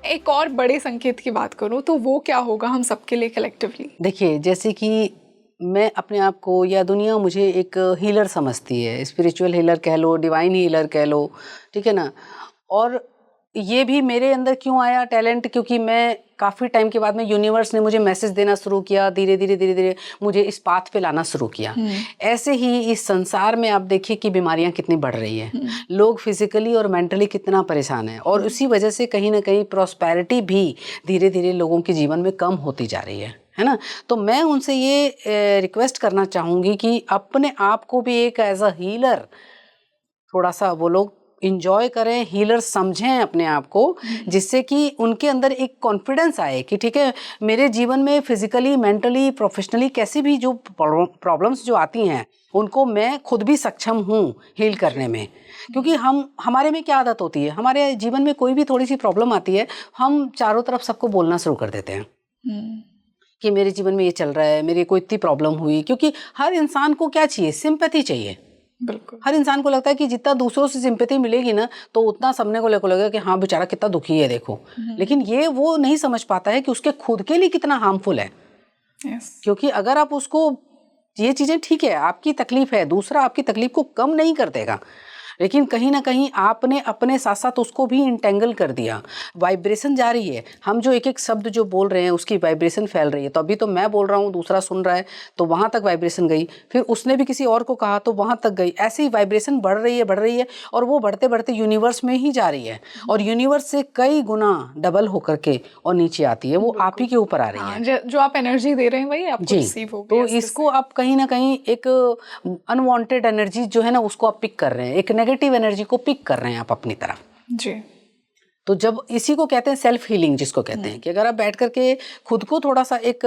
एक और बड़े संकेत की बात करूँ तो वो क्या होगा हम सबके लिए कलेक्टिवली? देखिए, जैसे कि मैं अपने आप को या दुनिया मुझे एक हीलर समझती है, स्पिरिचुअल हीलर कह लो, डिवाइन हीलर कह लो, ठीक है ना। और ये भी मेरे अंदर क्यों आया टैलेंट, क्योंकि मैं काफ़ी टाइम के बाद में यूनिवर्स ने मुझे मैसेज देना शुरू किया, धीरे धीरे मुझे इस पाथ पे लाना शुरू किया। ऐसे ही इस संसार में आप देखिए कि बीमारियां कितनी बढ़ रही है, लोग फिजिकली और मेंटली कितना परेशान है, और उसी वजह से कहीं ना कहीं प्रॉस्पेरिटी भी धीरे धीरे लोगों के जीवन में कम होती जा रही है ना। तो मैं उनसे ये रिक्वेस्ट करना चाहूँगी कि अपने आप को भी एक एज अ हीलर थोड़ा सा वो लोग इंजॉय करें, हीलर समझें अपने आप को, जिससे कि उनके अंदर एक कॉन्फिडेंस आए कि ठीक है, मेरे जीवन में फिजिकली, मेंटली, प्रोफेशनली कैसी भी जो प्रॉब्लम्स जो आती हैं उनको मैं खुद भी सक्षम हूँ हील करने में। क्योंकि हमारे में क्या आदत होती है, हमारे जीवन में कोई भी थोड़ी सी प्रॉब्लम आती है, हम चारों तरफ सबको बोलना शुरू कर देते हैं कि मेरे जीवन में ये चल रहा है, मेरी कोई इतनी प्रॉब्लम हुई। क्योंकि हर इंसान को क्या चाहिए, सिंपैथी चाहिए। बिल्कुल। हर इंसान को लगता है कि जितना दूसरों से सिंपैथी मिलेगी ना, तो उतना सामने को लगेगा कि हाँ बेचारा कितना दुखी है देखो। लेकिन ये वो नहीं समझ पाता है कि उसके खुद के लिए कितना हार्मफुल है। क्योंकि अगर आप उसको ये चीजें, ठीक है आपकी तकलीफ है, दूसरा आपकी तकलीफ को कम नहीं कर देगा, लेकिन कहीं ना कहीं आपने अपने साथ साथ उसको भी इंटेंगल कर दिया। वाइब्रेशन जा रही है, हम जो एक एक शब्द जो बोल रहे हैं उसकी वाइब्रेशन फैल रही है। तो अभी तो मैं बोल रहा हूँ, दूसरा सुन रहा है, तो वहां तक वाइब्रेशन गई, फिर उसने भी किसी और को कहा तो वहां तक गई। ऐसे ही वाइब्रेशन बढ़ रही है और वो बढ़ते बढ़ते यूनिवर्स में ही जा रही है, और यूनिवर्स से कई गुना डबल होकर के और नीचे आती है, वो आप ही के ऊपर आ रही है। जो आप एनर्जी दे रहे हैं वही आपको रिसीव होगी। तो इसको आप कहीं ना कहीं एक अनवांटेड एनर्जी जो है ना उसको आप पिक कर रहे हैं, एक नेगेटिव एनर्जी को पिक कर रहे हैं आप अपनी तरफ जी। तो जब इसी को कहते हैं सेल्फ हीलिंग, जिसको कहते हैं कि अगर आप बैठ करके खुद को थोड़ा सा एक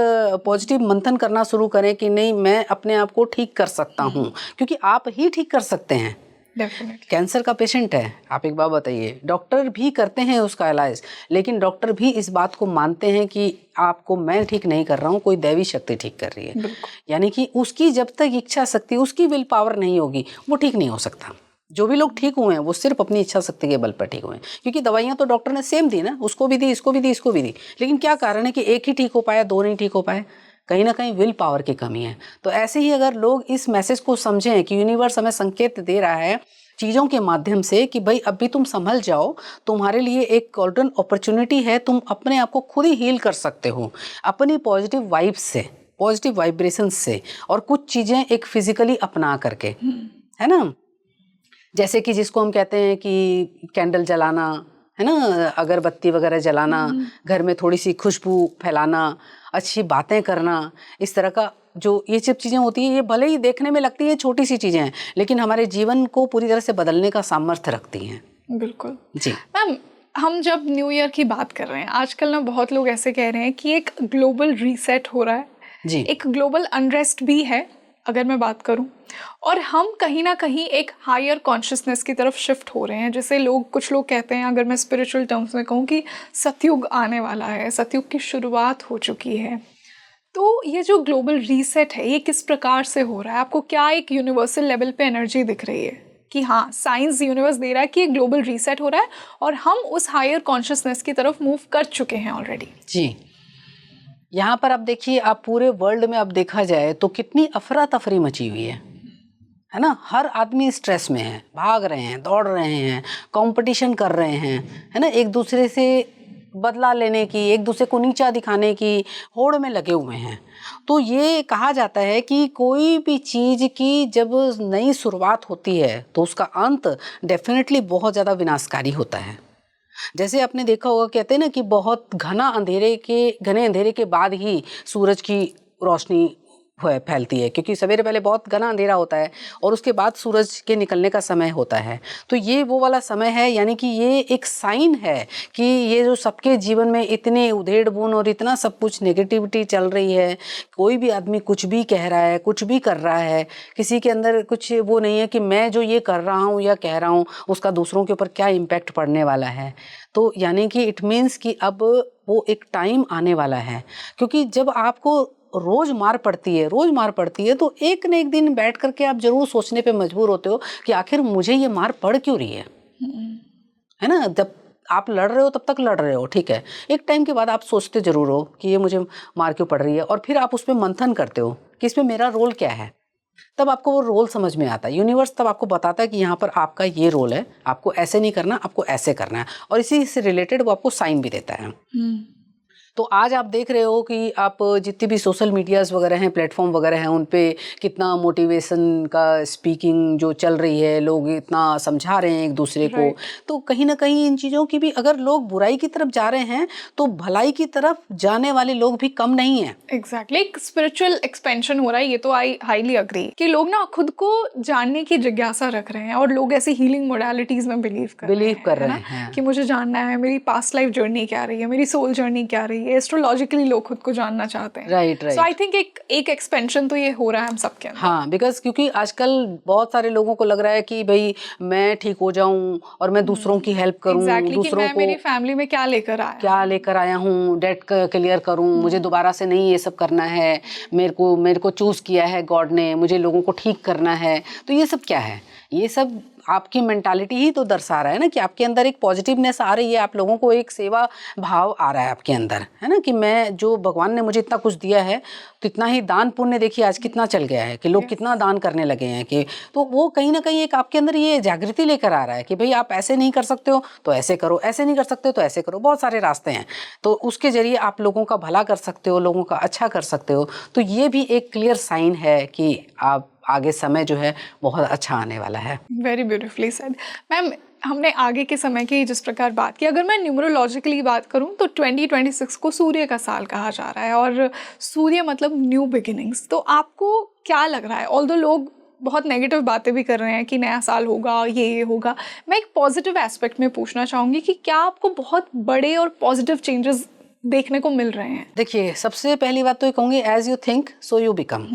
पॉजिटिव मंथन करना शुरू करें कि नहीं मैं अपने आप को ठीक कर सकता हूँ, क्योंकि आप ही ठीक कर सकते हैं। डेफिनेटली। कैंसर का पेशेंट है, आप एक बात बताइए, डॉक्टर भी करते हैं उसका इलाज, लेकिन डॉक्टर भी इस बात को मानते हैं कि आपको मैं ठीक नहीं कर रहा हूँ, कोई दैवी शक्ति ठीक कर रही है। यानी कि उसकी जब तक इच्छा शक्ति, उसकी विल पावर नहीं होगी, वो ठीक नहीं हो सकता। जो भी लोग ठीक हुए हैं वो सिर्फ अपनी इच्छा शक्ति के बल पर ठीक हुए हैं, क्योंकि दवाइयां तो डॉक्टर ने सेम दी ना, उसको भी दी, इसको भी दी, इसको भी दी, लेकिन क्या कारण है कि एक ही ठीक हो पाया, दो नहीं ठीक हो पाए? कहीं ना कहीं विल पावर की कमी है। तो ऐसे ही अगर लोग इस मैसेज को समझें कि यूनिवर्स हमें संकेत दे रहा है चीज़ों के माध्यम से कि भाई अभी तुम संभल जाओ, तुम्हारे लिए एक गोल्डन अपॉर्चुनिटी है, तुम अपने आप को खुद ही हील कर सकते हो अपनी पॉजिटिव वाइब्स से, पॉजिटिव वाइब्रेशन से, और कुछ चीज़ें एक फिजिकली अपना करके, है ना। जैसे कि जिसको हम कहते हैं कि कैंडल जलाना, है ना, अगरबत्ती वगैरह जलाना, घर में थोड़ी सी खुशबू फैलाना, अच्छी बातें करना, इस तरह का जो ये सब चीज़ें होती हैं, ये भले ही देखने में लगती है छोटी सी चीज़ें हैं, लेकिन हमारे जीवन को पूरी तरह से बदलने का सामर्थ्य रखती हैं। बिल्कुल जी मैम, हम जब न्यू ईयर की बात कर रहे हैं, आजकल ना बहुत लोग ऐसे कह रहे हैं कि एक ग्लोबल रीसेट हो रहा है जी, एक ग्लोबल अनरेस्ट भी है अगर मैं बात करूं, और हम कहीं ना कहीं एक हायर कॉन्शियसनेस की तरफ शिफ्ट हो रहे हैं। जैसे कुछ लोग कहते हैं, अगर मैं स्पिरिचुअल टर्म्स में कहूँ, कि सतयुग आने वाला है, सतयुग की शुरुआत हो चुकी है। तो ये जो ग्लोबल रीसेट है ये किस प्रकार से हो रहा है? आपको क्या एक यूनिवर्सल लेवल पे एनर्जी दिख रही है कि हाँ, साइंस यूनिवर्स दे रहा है कि एक ग्लोबल रीसेट हो रहा है और हम उस हायर कॉन्शियसनेस की तरफ मूव कर चुके हैं ऑलरेडी? जी, यहाँ पर आप देखिए, आप पूरे वर्ल्ड में अब देखा जाए तो कितनी अफरा तफरी मची हुई है ना। हर आदमी स्ट्रेस में है, भाग रहे हैं, दौड़ रहे हैं, कंपटीशन कर रहे हैं, है ना, एक दूसरे से बदला लेने की, एक दूसरे को नीचा दिखाने की होड़ में लगे हुए हैं। तो ये कहा जाता है कि कोई भी चीज़ की जब नई शुरुआत होती है तो उसका अंत डेफिनेटली बहुत ज़्यादा विनाशकारी होता है। जैसे आपने देखा होगा, कहते हैं ना कि बहुत घने अंधेरे के बाद ही सूरज की रोशनी फैलती है, क्योंकि सवेरे पहले बहुत घना अंधेरा होता है और उसके बाद सूरज के निकलने का समय होता है। तो ये वो वाला समय है, यानी कि ये एक साइन है कि ये जो सबके जीवन में इतने उधेड़ बुन और इतना सब कुछ नेगेटिविटी चल रही है, कोई भी आदमी कुछ भी कह रहा है, कुछ भी कर रहा है, किसी के अंदर कुछ वो नहीं है कि मैं जो ये कर रहा हूँ या कह रहा हूँ उसका दूसरों के ऊपर क्या इम्पैक्ट पड़ने वाला है। तो यानी कि इट मीन्स कि अब वो एक टाइम आने वाला है, क्योंकि जब आपको रोज मार पड़ती है तो एक न एक दिन बैठ करके आप जरूर सोचने पे मजबूर होते हो कि आखिर मुझे ये मार पड़ क्यों रही है ना। जब आप लड़ रहे हो तब तक लड़ रहे हो, ठीक है। एक टाइम के बाद आप सोचते जरूर हो कि ये मुझे मार क्यों पड़ रही है, और फिर आप उस पर मंथन करते हो कि इसमें मेरा रोल क्या है। तब आपको वो रोल समझ में आता है। यूनिवर्स तब आपको बताता है कि यहाँ पर आपका ये रोल है, आपको ऐसे नहीं करना, आपको ऐसे करना है, और इसी से रिलेटेड वो आपको साइन भी देता है। तो आज आप देख रहे हो कि आप जितनी भी सोशल मीडियाज़ वगैरह हैं, प्लेटफॉर्म वगैरह हैं, उन पे कितना मोटिवेशन का स्पीकिंग जो चल रही है, लोग इतना समझा रहे हैं एक दूसरे को। तो कहीं ना कहीं इन चीज़ों की भी, अगर लोग बुराई की तरफ जा रहे हैं तो भलाई की तरफ जाने वाले लोग भी कम नहीं हैं। एग्जैक्टली, एक स्पिरिचुअल एक्सपेंशन हो रहा है, ये तो आई हाईली अग्री कि लोग ना खुद को जानने की जिज्ञासा रख रहे हैं, और लोग ऐसी हीलिंग मोडालिटीज में बिलीव कर रहे हैं कि मुझे जानना है मेरी पास्ट लाइफ जर्नी क्या रही है, मेरी सोल जर्नी क्या रही है। एस्ट्रोलॉजिकली लोग खुद को जानना चाहते हैं। राइट। सो आई थिंक एक एक्सपेंशन तो ये हो रहा है हम सबके अंदर। हाँ, बिकॉज क्योंकि आजकल बहुत सारे लोगों को लग रहा है कि भाई मैं ठीक हो जाऊं और मैं दूसरों की हेल्प करूं। Exactly, दूसरों कि मैं को मेरी फैमिली में क्या लेकर आया हूँ, डेट क्लियर करूं, मुझे दोबारा से नहीं ये सब करना है, मेरे को चूज किया है गॉड ने, मुझे लोगों को ठीक करना है। तो ये सब क्या है? ये सब आपकी मेंटालिटी ही तो दर्शा रहा है ना कि आपके अंदर एक पॉजिटिवनेस आ रही है, आप लोगों को एक सेवा भाव आ रहा है आपके अंदर, है ना, कि मैं जो भगवान ने मुझे इतना कुछ दिया है, तो इतना ही दान पुण्य देखिए आज कितना चल गया है कि लोग कितना दान करने लगे हैं, कि तो वो कहीं ना कहीं एक आपके अंदर ये जागृति लेकर आ रहा है कि भाई आप ऐसे नहीं कर सकते हो तो ऐसे करो, ऐसे नहीं कर सकते हो तो ऐसे करो। बहुत सारे रास्ते हैं, तो उसके जरिए आप लोगों का भला कर सकते हो, लोगों का अच्छा कर सकते हो। तो ये भी एक क्लियर साइन है कि आप आगे समय जो है बहुत अच्छा आने वाला है। Very beautifully said ma'am. हमने आगे के समय की जिस प्रकार बात की, अगर मैं न्यूमरोलॉजिकली बात करूं तो 2026 को सूर्य का साल कहा जा रहा है, और सूर्य मतलब न्यू बिगिनिंग्स। तो आपको क्या लग रहा है, ऑल्दो लोग बहुत नेगेटिव बातें भी कर रहे हैं कि नया साल होगा, ये होगा, मैं एक पॉजिटिव एस्पेक्ट में पूछना चाहूँगी कि क्या आपको बहुत बड़े और पॉजिटिव चेंजेस देखने को मिल रहे हैं? देखिए, सबसे पहली बात तो ये कहूँगी, as you think so you become.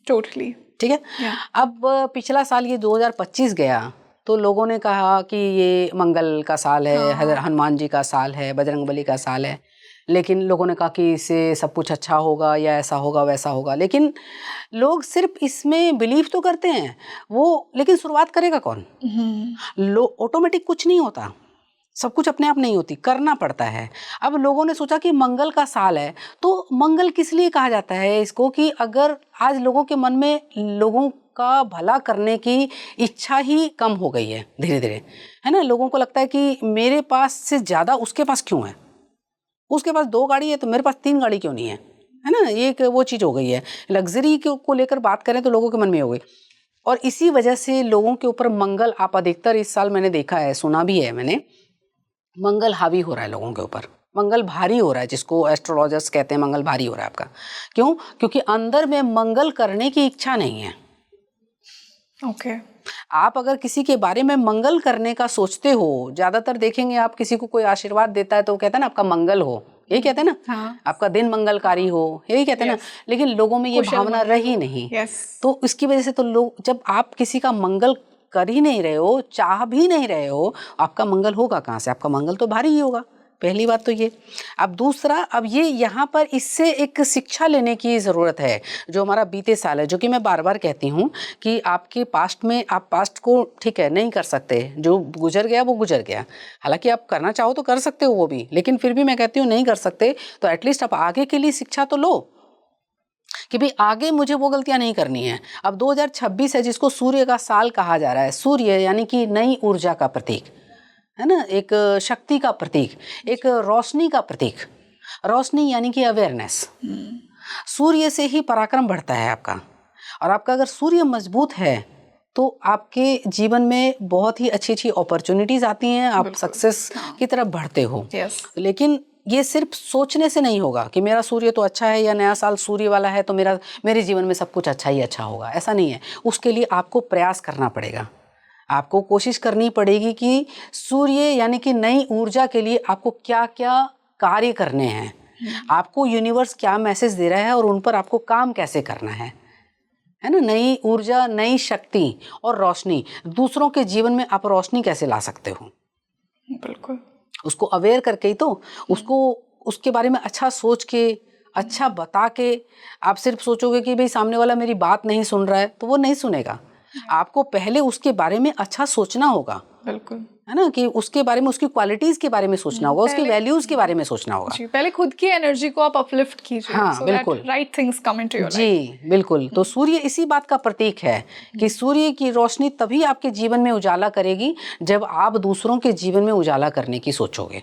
Totally ठीक है। अब पिछला साल ये 2025 गया तो लोगों ने कहा कि ये मंगल का साल है, हनुमान जी का साल है, बजरंगबली का साल है, लेकिन लोगों ने कहा कि इससे सब कुछ अच्छा होगा या ऐसा होगा वैसा होगा। लेकिन लोग सिर्फ इसमें बिलीव तो करते हैं वो, लेकिन शुरुआत करेगा कौन? ऑटोमेटिक कुछ नहीं होता, सब कुछ अपने आप नहीं होती, करना पड़ता है। अब लोगों ने सोचा कि मंगल का साल है, तो मंगल किस लिए कहा जाता है इसको, कि अगर आज लोगों के मन में लोगों का भला करने की इच्छा ही कम हो गई है धीरे धीरे, है ना। लोगों को लगता है कि मेरे पास से ज़्यादा उसके पास क्यों है, उसके पास 2 गाड़ी है तो मेरे पास 3 गाड़ी क्यों नहीं है ना। ये एक वो चीज़ हो गई है, लग्जरी को लेकर बात करें तो लोगों के मन में हो गई। और इसी वजह से लोगों के ऊपर मंगल, आप अधिकतर इस साल मैंने देखा है, सुना भी है मैंने, मंगल हावी हो रहा है लोगों के ऊपर, मंगल भारी हो रहा है, जिसको एस्ट्रोलॉजर्स कहते हैं मंगल भारी हो रहा है आपका। क्यों? क्योंकि अंदर में मंगल करने की इच्छा नहीं है। ओके। आप अगर किसी के बारे में मंगल करने का सोचते हो, ज्यादातर देखेंगे आप किसी को कोई आशीर्वाद देता है तो कहता है ना आपका मंगल हो, यही कहते हैं ना। हाँ। आपका दिन मंगलकारी हो, यही कहते हैं ना। लेकिन लोगों में ये भावना रही नहीं। तो इसकी वजह से तो लोग, जब आप किसी का मंगल कर ही नहीं रहे हो, चाह भी नहीं रहे हो, आपका मंगल होगा कहाँ से? आपका मंगल तो भारी ही होगा। पहली बात तो ये। अब दूसरा, अब ये यहाँ पर इससे एक शिक्षा लेने की ज़रूरत है, जो हमारा बीते साल है, जो कि मैं बार बार कहती हूँ कि आपके पास्ट में, आप पास्ट को ठीक है नहीं कर सकते, जो गुजर गया वो गुजर गया। हालांकि आप करना चाहो तो कर सकते हो वो भी, लेकिन फिर भी मैं कहती हूँ नहीं कर सकते तो एटलीस्ट आप आगे के लिए शिक्षा तो लो कि भाई आगे मुझे वो गलतियां नहीं करनी है। अब 2026 है, जिसको सूर्य का साल कहा जा रहा है। सूर्य यानी कि नई ऊर्जा का प्रतीक है ना, एक शक्ति का प्रतीक, एक रोशनी का प्रतीक। रोशनी यानी कि अवेयरनेस। सूर्य से ही पराक्रम बढ़ता है आपका, और आपका अगर सूर्य मजबूत है तो आपके जीवन में बहुत ही अच्छी अच्छी अपॉर्चुनिटीज आती हैं, आप सक्सेस की तरफ बढ़ते हो। लेकिन ये सिर्फ सोचने से नहीं होगा कि मेरा सूर्य तो अच्छा है या नया साल सूर्य वाला है तो मेरे जीवन में सब कुछ अच्छा ही अच्छा होगा, ऐसा नहीं है। उसके लिए आपको प्रयास करना पड़ेगा, आपको कोशिश करनी पड़ेगी कि सूर्य यानी कि नई ऊर्जा के लिए आपको क्या क्या कार्य करने हैं, आपको यूनिवर्स क्या मैसेज दे रहा है और उन पर आपको काम कैसे करना है ना। नई ऊर्जा, नई शक्ति और रोशनी, दूसरों के जीवन में आप रोशनी कैसे ला सकते हो? बिल्कुल, उसको अवेयर करके ही तो, उसको उसके बारे में अच्छा सोच के, अच्छा बता के। आप सिर्फ सोचोगे कि भाई सामने वाला मेरी बात नहीं सुन रहा है, तो वो नहीं सुनेगा। आपको पहले उसके बारे में अच्छा सोचना होगा। बिल्कुल। है ना, कि उसके बारे में, उसकी क्वालिटीज के बारे में सोचना होगा, उसकी वैल्यूज के बारे में सोचना होगा। जी, पहले खुद की एनर्जी को आप अपलिफ्ट कीजिए, हाँ, बिल्कुल। Right things come into your life. जी बिल्कुल। तो सूर्य इसी बात का प्रतीक है कि सूर्य की रोशनी तभी आपके जीवन में उजाला करेगी जब आप दूसरों के जीवन में उजाला करने की सोचोगे।